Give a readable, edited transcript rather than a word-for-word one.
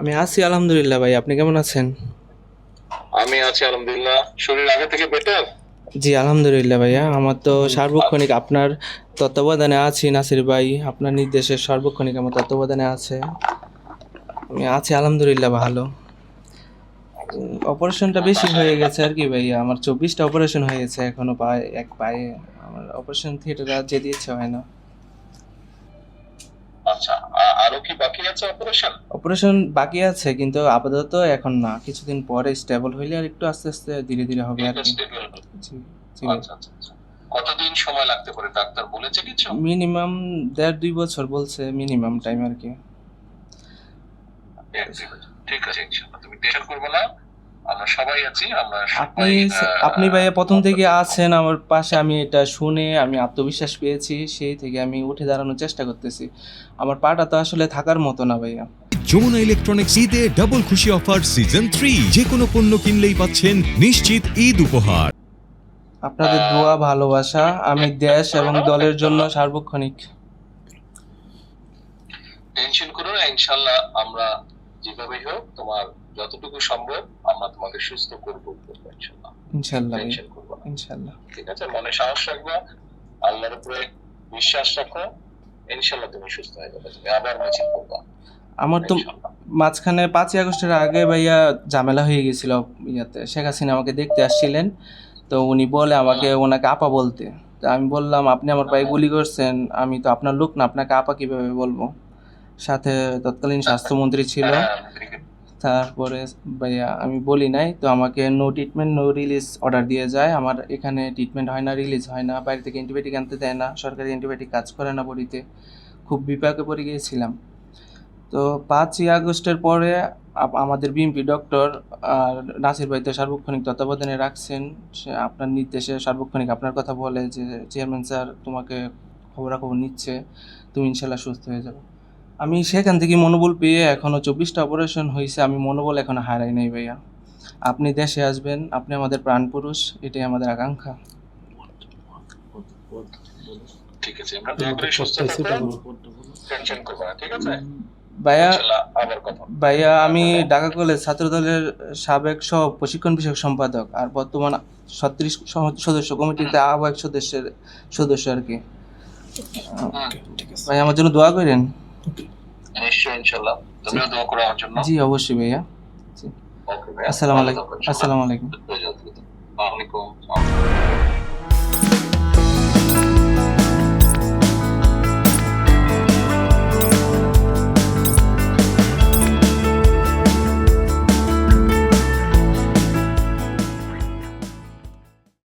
আমি আছি আলহামদুলিল্লাহ ভাই, আপনি কেমন আছেন? আমি আছি আলহামদুলিল্লাহ। শরীর আগে থেকে বেটার? জি আলহামদুলিল্লাহ ভাইয়া, আমার তো সার্বক্ষণিক আপনার তত্ত্বাবধানে আছি নাসির ভাই, আপনার নির্দেশে সার্বক্ষণিক আমার তত্ত্বাবধানে আছে। আমি আছি আলহামদুলিল্লাহ ভালো। অপারেশনটা বেশি হয়ে গেছে আর কি ভাইয়া, আমার 24টা অপারেশন হয়ে গেছে এখনো পায়ে, এক পায়ে। আমার অপারেশন থিয়েটারে আর যেতে ইচ্ছে হয় না। আচ্ছা, আরো কি বাকি আছে অপারেশন? অপারেশন বাকি আছে কিন্তু আপাতত এখন না, কিছুদিন পরে স্টেবল হইলে আর একটু আস্তে আস্তে ধীরে ধীরে হবে আর এটা কি। স্টেবল হবে। জি, জি ভাই। আচ্ছা আচ্ছা আচ্ছা। কতদিন সময় লাগতে পারে, ডাক্তার বলেছে কিছু? মিনিমাম 1.5-2 বছর বলছে, মিনিমাম টাইম আর কি। 1-2 বছর, ঠিক আছে, ইনশাআল্লাহ তুমি টেনশন করবে না। আমরা সবাই আছি, আমরা আপনি সবাই আপনি ভাইয়া প্রথম থেকে আপনাদের আছেন আমার পাশে, আমি এটা শুনে আমি আত্মবিশ্বাস পেয়েছি, সেই থেকে আমি উঠে দাঁড়ানোর চেষ্টা করতেছি। আমার পাটা তো আসলে থাকার মতো না ভাইয়া। যমুনা ইলেকট্রনিক্স ঈদে ডাবল খুশি অফার সিজন 3, যে কোনো পণ্য কিনলেই পাচ্ছেন নিশ্চিত ঈদ উপহার। আপনাদের দোয়া ভালোবাসা, আমি দেশ এবং দলের জন্য সার্বক্ষণিক। টেনশন করো না, ইনশাআল্লাহ আমরা যেভাবেই হোক তোমার যতটুকু সম্ভব আমরা তোমাকে সুস্থ করবো ইনশাআল্লাহ। ইনশাল্লাহ ভাই, টেনশন করবো না, ইনশাল্লাহ। ঠিক আছে? মনে সাহস রাখবা, আল্লাহর উপরে বিশ্বাস রাখো, ইনশাআল্লাহ তুমি সুস্থ হয়ে যাবে, তুমি আবার মিছিল করবা আমার তো ইনশাআল্লাহ। মাঝখানে 5ই আগস্টের আগে ভাইয়া ঝামেলা হয়ে গেছিল, ইয়াতে শেখ হাসিনা আমাকে দেখতে আসছিলেন। তো উনি বলে আমাকে, ওনাকে আপা বলতে। তো আমি বললাম, আপনি আমার পায়ে গুলি করছেন, আমি তো আপনার লোক না, আপনাকে আপা কিভাবে বলবো? সাথে তৎকালীন স্বাস্থ্যমন্ত্রী ছিল। হ্যাঁ, তারপরে ভাইয়া আমি বলি নাই, তো আমাকে no treatment no release order দিয়ে যায়। আমার এখানে ট্রিটমেন্ট হয় না, রিলিজ হয় না, বাইরে থেকে অ্যান্টিবায়োটিক আনতে দেয় না, সরকারি অ্যান্টিবায়োটিক কাজ করে না বডিতে। খুব বিপাকে পড়ে গিয়েছিলাম। তো 5ই আগস্টের পরে আমাদের বিএমপি ডক্টর আর নাসির ভাই তো সার্বক্ষণিক তত্ত্বাবধানে রাখছেন। সে আপনার নির্দেশে সার্বক্ষণিক আপনার কথা বলে যে, চেয়ারম্যান স্যার তোমাকে খবরাখবর নিচ্ছে, তুমি ইনশাল্লাহ সুস্থ হয়ে যাবে। আমি সেখান থেকে মনোবল পেয়ে, এখনও 24টা অপারেশন হয়েছে, আমি মনোবল এখনো হারাই নাই ভাইয়া। আপনি দেশে আসবেন, আপনি আমাদের প্রাণ পুরুষ, এটাই আমাদের আকাঙ্ক্ষা। ঠিক আছে, আমরা দোয়া করি সুস্থ থাকো, টেনশন করবে না, ঠিক আছে? ভাইয়া, ইনশাআল্লাহ আবার কথা হবে। ভাইয়া আমি বলো। ঢাকা কলেজ ছাত্রদলের সাবেক সহ প্রশিক্ষণ বিষয়ক সম্পাদক, আর বর্তমান 36 সদস্য কমিটিতে আহ্বায়ক সদস্য আর কি। হুম, ভাই আমার জন্য দোয়া করেন। নিশ্চয়ই ইনশাআল্লাহ, তুমিও দোয়া করো আমার জন্য। জি অবশ্যই ভাইয়া। জি। ওকে ভাইয়া, আসসালামু ভালো আলাইকুম, থাকো ইনশাআল্লাহ। আসসালামু আলাইকুম। আসসালামু আলাইকুম।